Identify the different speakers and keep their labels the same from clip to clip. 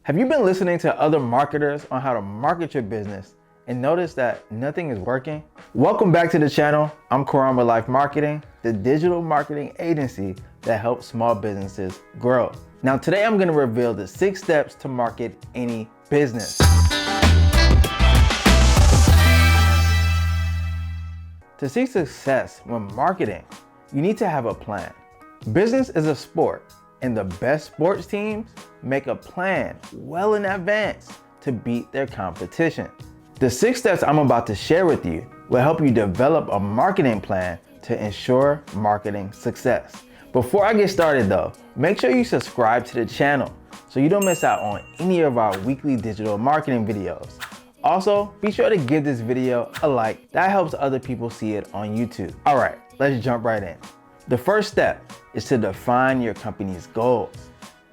Speaker 1: Have you been listening to other marketers on how to market your business and notice that nothing is working? Welcome back to the channel. I'm Karan with Life Marketing, the digital marketing agency that helps small businesses grow. Now today I'm going to reveal the 6 steps to market any business. To see success when marketing, you need to have a plan. Business is a sport, and the best sports teams make a plan well in advance to beat their competition. The 6 steps I'm about to share with you will help you develop a marketing plan to ensure marketing success. Before I get started though, make sure you subscribe to the channel so you don't miss out on any of our weekly digital marketing videos. Also, be sure to give this video a like. That helps other people see it on YouTube. All right, let's jump right in. The first step is to define your company's goals.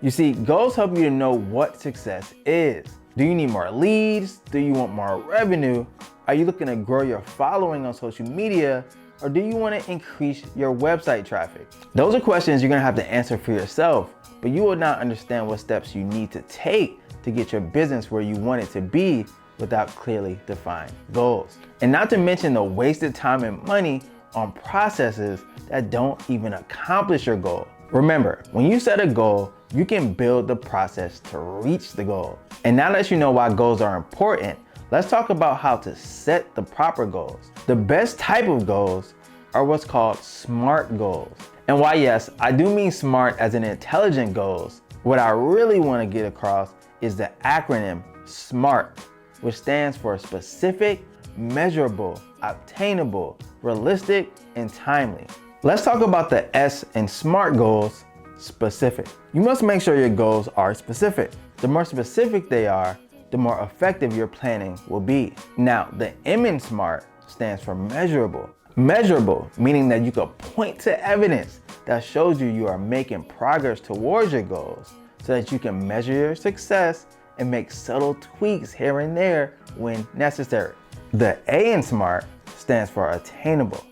Speaker 1: You see, goals help you to know what success is. Do you need more leads? Do you want more revenue? Are you looking to grow your following on social media? Or do you want to increase your website traffic? Those are questions you're going to have to answer for yourself, but you will not understand what steps you need to take to get your business where you want it to be without clearly defined goals. And not to mention the wasted time and money on processes that don't even accomplish your goal. Remember, when you set a goal, you can build the process to reach the goal. And now that you know why goals are important, let's talk about how to set the proper goals. The best type of goals are what's called SMART goals. And why, yes, I do mean SMART as in intelligent goals. What I really want to get across is the acronym SMART, which stands for specific, measurable, obtainable, realistic, and timely. Let's talk about the S in SMART goals, specific. You must make sure your goals are specific. The more specific they are, the more effective your planning will be. Now, the M in SMART stands for measurable. Measurable, meaning that you can point to evidence that shows you are making progress towards your goals so that you can measure your success and make subtle tweaks here and there when necessary. The A in SMART stands for attainable.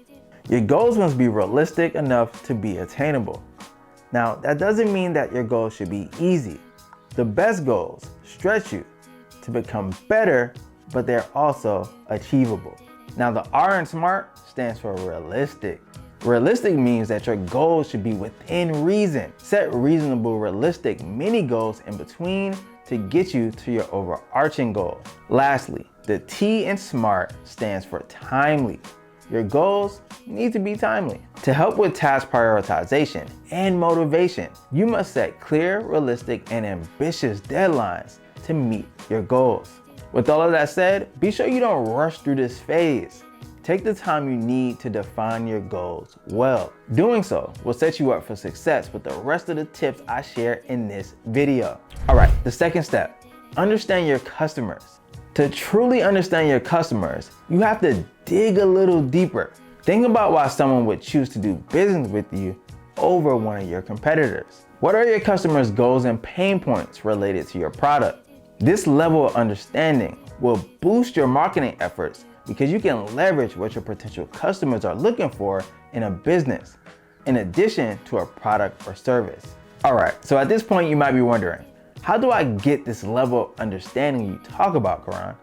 Speaker 1: Your goals must be realistic enough to be attainable. Now, that doesn't mean that your goals should be easy. The best goals stretch you to become better, but they're also achievable. Now, the R in SMART stands for realistic. Realistic means that your goals should be within reason. Set reasonable, realistic mini goals in between to get you to your overarching goal. Lastly, the T in SMART stands for timely. Your goals need to be timely. To help with task prioritization and motivation, you must set clear, realistic, and ambitious deadlines to meet your goals. With all of that said, be sure you don't rush through this phase. Take the time you need to define your goals well. Doing so will set you up for success with the rest of the tips I share in this video. All right, the second step, understand your customers. To truly understand your customers, you have to dig a little deeper. Think about why someone would choose to do business with you over one of your competitors. What are your customers' goals and pain points related to your product? This level of understanding will boost your marketing efforts because you can leverage what your potential customers are looking for in a business, in addition to a product or service. All right, so at this point you might be wondering, how do I get this level of understanding you talk about, Karan?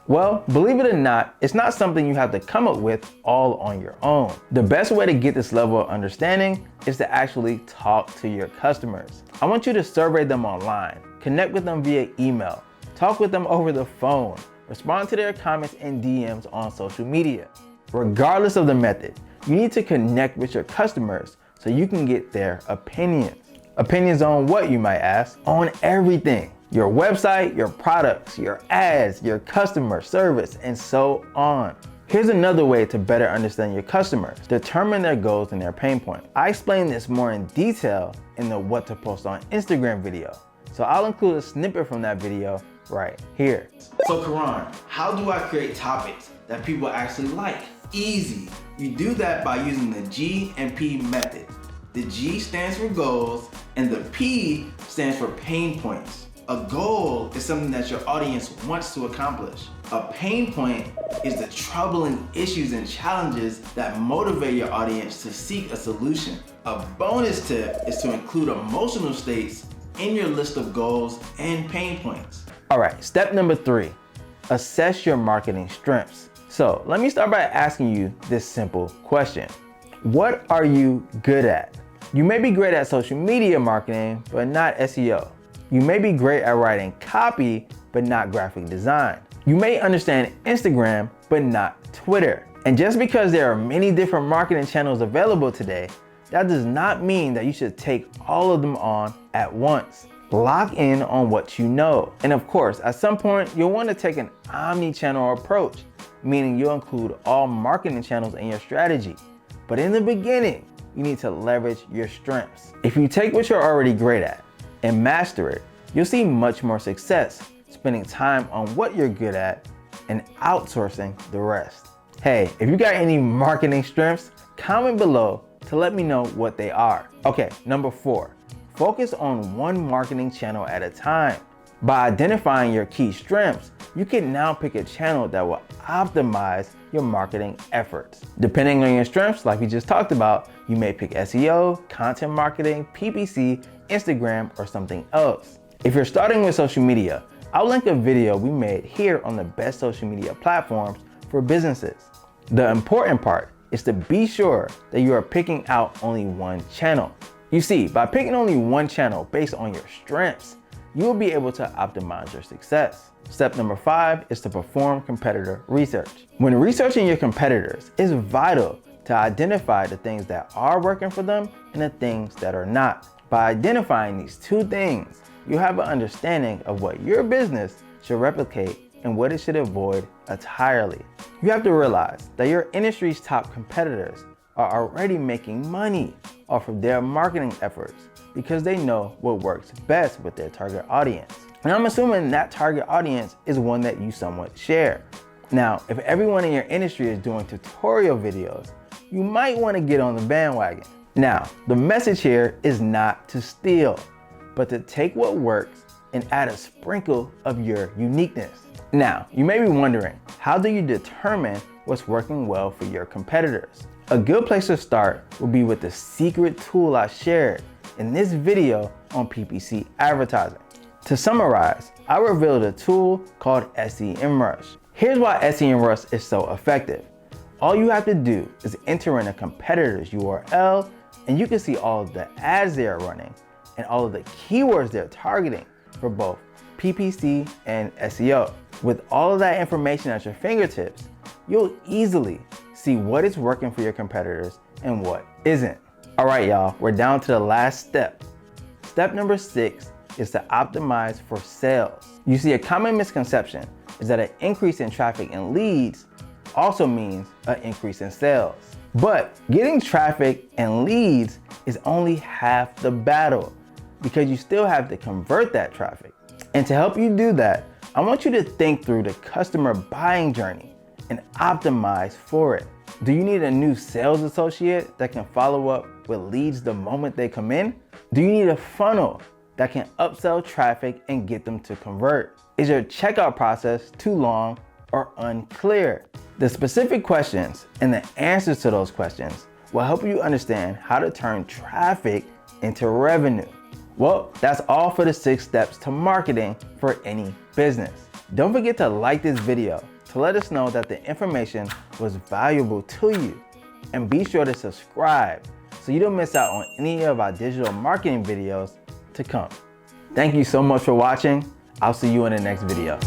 Speaker 1: Well, believe it or not, it's not something you have to come up with all on your own. The best way to get this level of understanding is to actually talk to your customers. I want you to survey them online, connect with them via email, talk with them over the phone, respond to their comments and DMs on social media. Regardless of the method, you need to connect with your customers so you can get their opinions. Opinions on what, you might ask? On everything. Your website, your products, your ads, your customer service, and so on. Here's another way to better understand your customers. Determine their goals and their pain points. I explain this more in detail in the What to Post on Instagram video. So I'll include a snippet from that video right here. So Karan, how do I create topics that people actually like? Easy. You do that by using the G and P method. The G stands for goals and the P stands for pain points. A goal is something that your audience wants to accomplish. A pain point is the troubling issues and challenges that motivate your audience to seek a solution. A bonus tip is to include emotional states in your list of goals and pain points. All right, step number 3, assess your marketing strengths. So let me start by asking you this simple question. What are you good at? You may be great at social media marketing, but not SEO. You may be great at writing copy, but not graphic design. You may understand Instagram, but not Twitter. And just because there are many different marketing channels available today, that does not mean that you should take all of them on at once. Lock in on what you know. And of course, at some point, you'll want to take an omni-channel approach, meaning you'll include all marketing channels in your strategy. But in the beginning, you need to leverage your strengths. If you take what you're already great at and master it, you'll see much more success spending time on what you're good at and outsourcing the rest. Hey, if you got any marketing strengths, comment below to let me know what they are. Okay, number 4, focus on one marketing channel at a time. By identifying your key strengths, you can now pick a channel that will optimize your marketing efforts. Depending on your strengths, like we just talked about, you may pick SEO, content marketing, PPC, Instagram, or something else. If you're starting with social media, I'll link a video we made here on the best social media platforms for businesses. The important part is to be sure that you are picking out only one channel. You see, by picking only one channel based on your strengths, you will be able to optimize your success. Step number 5 is to perform competitor research. When researching your competitors, it's vital to identify the things that are working for them and the things that are not. By identifying these 2 things, you have an understanding of what your business should replicate and what it should avoid entirely. You have to realize that your industry's top competitors are already making money off of their marketing efforts because they know what works best with their target audience. And I'm assuming that target audience is one that you somewhat share. Now, if everyone in your industry is doing tutorial videos, you might want to get on the bandwagon. Now, the message here is not to steal, but to take what works and add a sprinkle of your uniqueness. Now, you may be wondering, how do you determine what's working well for your competitors? A good place to start would be with the secret tool I shared in this video on PPC advertising. To summarize, I revealed a tool called SEMrush. Here's why SEMrush is so effective. All you have to do is enter in a competitor's URL and you can see all of the ads they are running and all of the keywords they're targeting for both PPC and SEO. With all of that information at your fingertips, you'll easily see what is working for your competitors and what isn't. All right, y'all, we're down to the last step. Step number 6 is to optimize for sales. You see, a common misconception is that an increase in traffic and leads also means an increase in sales. But getting traffic and leads is only half the battle because you still have to convert that traffic. And to help you do that, I want you to think through the customer buying journey and optimize for it. Do you need a new sales associate that can follow up with leads the moment they come in? Do you need a funnel that can upsell traffic and get them to convert? Is your checkout process too long or unclear? The specific questions and the answers to those questions will help you understand how to turn traffic into revenue. Well, that's all for the 6 steps to marketing for any business. Don't forget to like this video to let us know that the information was valuable to you. And be sure to subscribe so you don't miss out on any of our digital marketing videos to come. Thank you so much for watching. I'll see you in the next video.